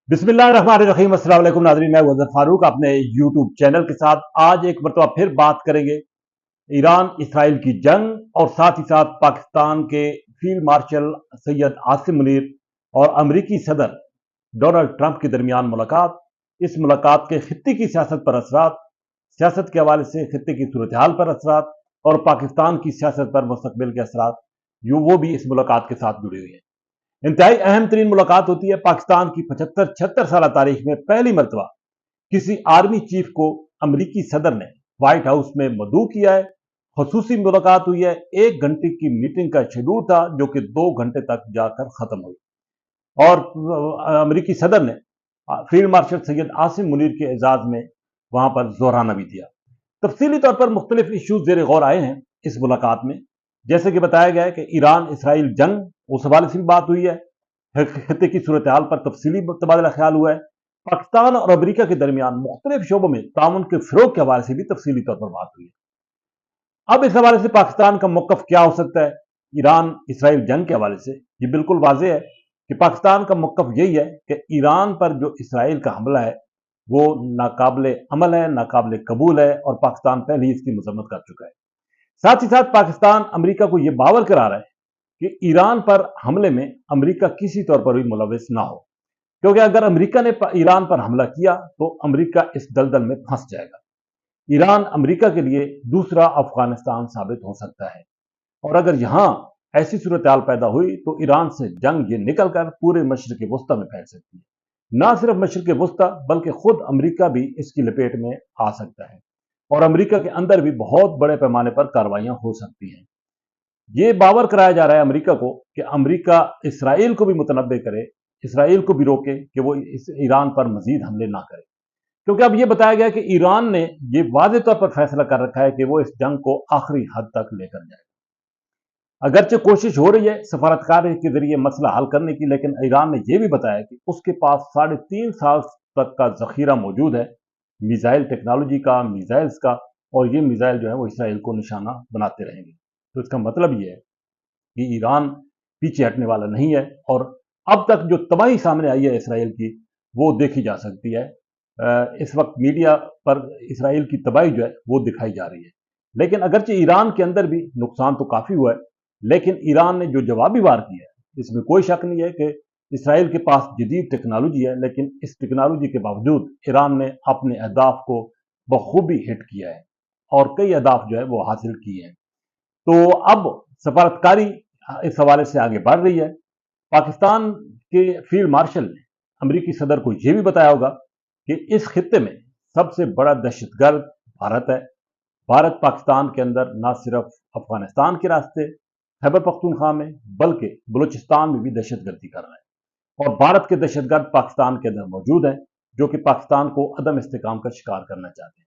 बिस्मिल्लाहिर्रहमानिर्रहीम। अस्सलाम वालेकुम नाज़रीन, मैं वज़ीर फारूक अपने यूट्यूब चैनल के साथ आज एक मरतबा फिर बात करेंगे ईरान इसराइल की जंग और साथ ही साथ पाकिस्तान के फील्ड मार्शल सैयद आसिम मुनीर और अमरीकी सदर डोनाल्ड ट्रंप के दरमियान मुलाकात। इस मुलाकात के खित्ते की सियासत पर असरात, सियासत के हवाले से खित्ते की सूरत हाल पर असरात और पाकिस्तान की सियासत पर मुस्तकबिल के असरात, वो भी इस मुलाकात के साथ जुड़े हुए हैं। इंतहाई अहम तरीन मुलाकात होती है पाकिस्तान की 75-76 साल तारीख में पहली मरतबा किसी आर्मी चीफ को अमरीकी सदर ने व्हाइट हाउस में मदऊ किया है। खसूसी मुलाकात हुई है, 1 घंटे की मीटिंग का शेड्यूल था जो कि 2 घंटे तक जाकर खत्म हुई और अमरीकी सदर ने फील्ड मार्शल सैयद आसिम मुनीर के एजाज में वहां पर जोराना भी दिया। तफसीली तौर पर मुख्तलिफ इशूज जेर गौर आए हैं इस मुलाकात में, जैसे कि बताया गया है कि ईरान इसराइल जंग उस हवाले से भी बात हुई है, खत्े की सूरत हाल पर तफसीली तबादला ख्याल हुआ है, पाकिस्तान और अमरीका के दरमियान मुख्तलिफ शोबों में ताउन के फरोग के हवाले से भी तफसीली तौर पर बात हुई है। अब इस हवाले से पाकिस्तान का मौकफ क्या हो सकता है ईरान इसराइल जंग के हवाले से, ये बिल्कुल वाजे है कि पाकिस्तान का मौकफ यही है कि ईरान पर जो इसराइल का हमला है वो नाकाबिले अमल है, नाकाबिले कबूल है और पाकिस्तान पहले ही इसकी मजम्मत कर चुका है। साथ ही साथ पाकिस्तान अमरीका को यह बावर करा रहा है कि ईरान पर हमले में अमरीका किसी तौर पर भी मुलविस ना हो, क्योंकि अगर अमरीका ने ईरान पर हमला किया तो अमरीका इस दलदल में फंस जाएगा। ईरान अमरीका के लिए दूसरा अफगानिस्तान साबित हो सकता है और अगर यहां ऐसी सूरत हाल पैदा हुई तो ईरान से जंग ये निकलकर पूरे मशरिक वस्ता में फैल सकती है। ना सिर्फ मशरिक वस्ता बल्कि खुद अमरीका भी इसकी लपेट में आ सकता है और अमरीका के अंदर भी बहुत बड़े पैमाने पर कार्रवाइयां हो सकती हैं। ये बावर कराया जा रहा है अमरीका को कि अमरीका इसराइल को भी मुतनब्बे करे, इसराइल को भी रोके कि वो इस ईरान पर मजीद हमले ना करे, क्योंकि अब ये बताया गया कि ईरान ने ये वाज़ेह तौर पर फैसला कर रखा है कि वो इस जंग को आखिरी हद तक लेकर जाए। अगरचे कोशिश हो रही है सफारतकार के जरिए मसला हल करने की, लेकिन ईरान ने यह भी बताया कि उसके पास 3.5 साल तक का जखीरा मौजूद है मिसाइल टेक्नोलॉजी का, मिसाइल्स का, और ये मिसाइल जो है वो इसराइल को निशाना बनाते रहेंगे। तो इसका मतलब ये है कि ईरान पीछे हटने वाला नहीं है और अब तक जो तबाही सामने आई है इसराइल की वो देखी जा सकती है। इस वक्त मीडिया पर इसराइल की तबाही जो है वो दिखाई जा रही है, लेकिन अगरचे ईरान के अंदर भी नुकसान तो काफी हुआ है, लेकिन ईरान ने जो जवाबी वार किया है इसमें कोई शक नहीं है कि इसराइल के पास जदीद टेक्नोलॉजी है, लेकिन इस टेक्नोलॉजी के बावजूद ईरान ने अपने अहदाफ को बखूबी हिट किया है और कई अहदाफ जो है वो हासिल किए हैं। तो अब सफारतकारी इस हवाले से आगे बढ़ रही है। पाकिस्तान के फील्ड मार्शल ने अमरीकी सदर को यह भी बताया होगा कि इस खित्ते में सबसे बड़ा दहशतगर्द भारत है। भारत पाकिस्तान के अंदर न सिर्फ अफगानिस्तान के रास्ते खैबर पख्तूनख्वा में बल्कि बलूचिस्तान में भी दहशतगर्दी कर रहा है और भारत के दहशतगर्द पाकिस्तान के अंदर मौजूद हैं जो कि पाकिस्तान को अदम इस्तेकाम का शिकार करना चाहते हैं।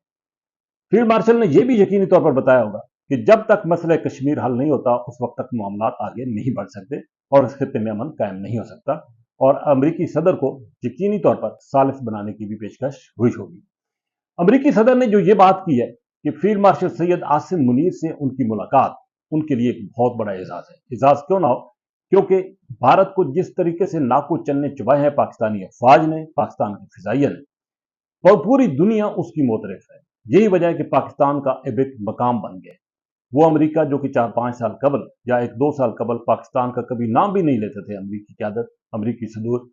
फील्ड मार्शल ने यह भी यकीनी तौर पर बताया होगा कि जब तक मसला कश्मीर हल नहीं होता उस वक्त तक मामला आगे नहीं बढ़ सकते और इस खित्ते में अमन कायम नहीं हो सकता, और अमरीकी सदर को यकीनी तौर पर सालिस बनाने की भी पेशकश हुई होगी। अमरीकी सदर ने जो ये बात की है कि फील्ड मार्शल सैयद आसिम मुनीर से उनकी मुलाकात उनके लिए एक बहुत बड़ा एजाज है। एजाज क्यों ना हो, क्योंकि भारत को जिस तरीके से नाकू चलने चुबाए हैं पाकिस्तानी अफवाज ने, पाकिस्तान की फिजाइया ने, और पूरी दुनिया उसकी मोतरफ है। यही वजह है कि पाकिस्तान का अब एक मकाम बन गया। वो अमेरिका जो कि 4-5 साल कबल या 1-2 साल कबल पाकिस्तान का कभी नाम भी नहीं लेते थे, अमरीकी क़यादत, अमरीकी सदूर,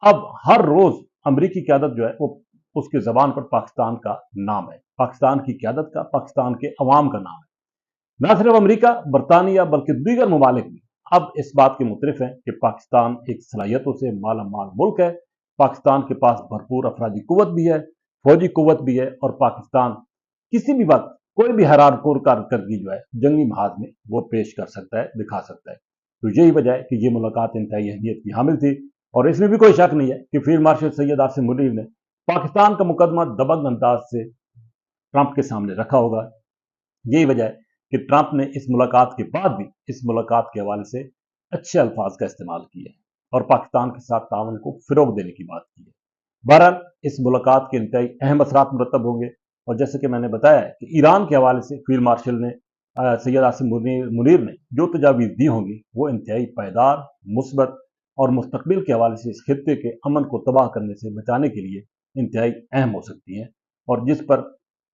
अब हर रोज अमरीकी क़यादत जो है वो उसके जबान पर पाकिस्तान का नाम है, पाकिस्तान की क़यादत का, पाकिस्तान के अवाम का नाम है। न सिर्फ अमरीका, बरतानिया बल्कि दीगर ममालिक भी अब इस बात के मुतरिफ हैं कि पाकिस्तान एक सलाहियतों से माला माल मुल्क है। पाकिस्तान के पास भरपूर अफराधी कुव्वत भी है, फौजी कुव्वत भी है, और पाकिस्तान किसी भी वक्त कोई भी हरारकोर कारकर्दगी जो है जंगी महाज में वो पेश कर सकता है, दिखा सकता है। तो यही वजह है कि ये मुलाकात इंतहाई अहमियत की हामिल थी और इसमें भी कोई शक नहीं है कि फील्ड मार्शल सैयद आसिम मुनीर ने पाकिस्तान का मुकदमा दबंग अंदाज से ट्रंप के सामने रखा होगा। यही वजह है कि ट्रंप ने इस मुलाकात के बाद भी इस मुलाकात के हवाले से अच्छे अल्फाज का इस्तेमाल किया है और पाकिस्तान के साथ ताउन को फिरोग देने की बात की है। बहरहाल इस मुलाकात के इंतहाई अहम असरात मुरतब होंगे और जैसे कि मैंने बताया है कि ईरान के हवाले से फील्ड मार्शल ने सैयद आसिम मुनीर ने जो तजावीज़ दी होंगी वो इंतहाई पायदार, मुस्बत اور مستقبل کے حوالے سے اس خطے کے امن کو تباہ کرنے سے بچانے کے لیے انتہائی اہم ہو سکتی ہیں، اور جس پر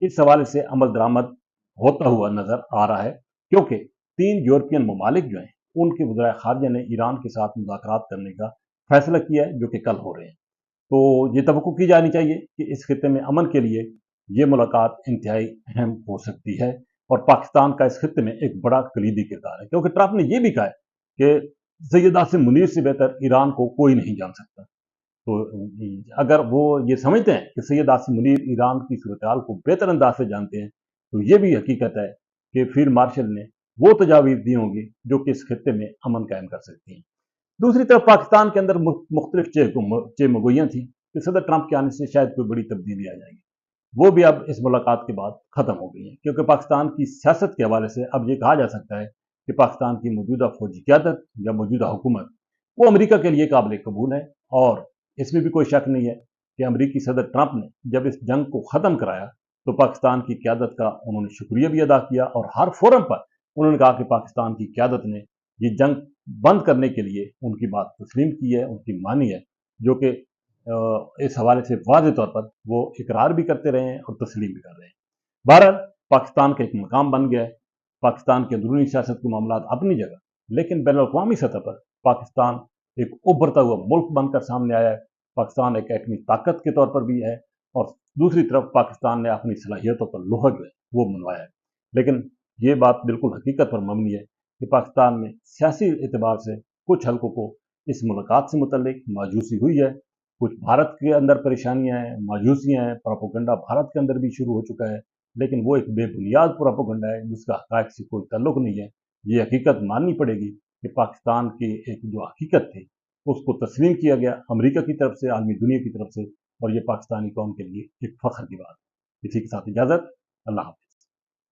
اس حوالے سے عمل درآمد ہوتا ہوا نظر آ رہا ہے، کیونکہ 3 یورپین ممالک جو ہیں ان کے وزرائے خارجہ نے ایران کے ساتھ مذاکرات کرنے کا فیصلہ کیا ہے، جو کہ کل ہو رہے ہیں۔ تو یہ توقع کی جانی چاہیے کہ اس خطے میں امن کے لیے یہ ملاقات انتہائی اہم ہو سکتی ہے، اور پاکستان کا اس خطے میں ایک بڑا کلیدی کردار ہے، کیونکہ ٹرمپ نے یہ بھی کہا ہے کہ سید عاصم منیر سے بہتر ایران کو کوئی نہیں جان سکتا۔ تو اگر وہ یہ سمجھتے ہیں کہ سید عاصم منیر ایران کی صورتحال کو بہتر انداز سے جانتے ہیں، تو یہ بھی حقیقت ہے کہ فیلڈ مارشل نے وہ تجاویز دی ہوں گی جو کہ اس خطے میں امن قائم کر سکتی ہیں۔ دوسری طرف پاکستان کے اندر مختلف چیمگوئیاں تھیں کہ صدر ٹرمپ کے آنے سے شاید کوئی بڑی تبدیلی آ جائے گی، وہ بھی اب اس ملاقات کے بعد ختم ہو گئی ہیں، کیونکہ پاکستان کی سیاست کے حوالے سے اب یہ کہا جا سکتا ہے کہ پاکستان کی موجودہ فوجی قیادت یا موجودہ حکومت وہ امریکہ کے لیے قابل قبول ہے، اور اس میں بھی کوئی شک نہیں ہے کہ امریکی صدر ٹرمپ نے جب اس جنگ کو ختم کرایا تو پاکستان کی قیادت کا انہوں نے شکریہ بھی ادا کیا، اور ہر فورم پر انہوں نے کہا کہ پاکستان کی قیادت نے یہ جنگ بند کرنے کے لیے ان کی بات تسلیم کی ہے، ان کی مانی ہے، جو کہ اس حوالے سے واضح طور پر وہ اقرار بھی کرتے رہے ہیں اور تسلیم بھی کر رہے ہیں۔ بہرحال پاکستان کا ایک مقام بن گیا ہے، پاکستان کے اندرونی سیاست کے معاملات اپنی جگہ، لیکن بین الاقوامی سطح پر پاکستان ایک ابھرتا ہوا ملک بن کر سامنے آیا ہے۔ پاکستان ایک ایٹمی طاقت کے طور پر بھی ہے، اور دوسری طرف پاکستان نے اپنی صلاحیتوں پر لوہا جو ہے وہ منوایا ہے۔ لیکن یہ بات بالکل حقیقت پر مبنی ہے کہ پاکستان میں سیاسی اعتبار سے کچھ حلقوں کو اس ملاقات سے متعلق مایوسی ہوئی ہے، کچھ بھارت کے اندر پریشانیاں ہیں، مایوسیاں ہیں، پروپیگنڈا بھارت کے اندر بھی شروع ہو چکا ہے، لیکن وہ ایک بے بنیاد پروپیگنڈا ہے جس کا حقائق سے کوئی تعلق نہیں ہے۔ یہ حقیقت ماننی پڑے گی کہ پاکستان کی ایک جو حقیقت تھی اس کو تسلیم کیا گیا امریکہ کی طرف سے، عالمی دنیا کی طرف سے، اور یہ پاکستانی قوم کے لیے ایک فخر کی بات ہے۔ اسی کے ساتھ اجازت، اللہ حافظ۔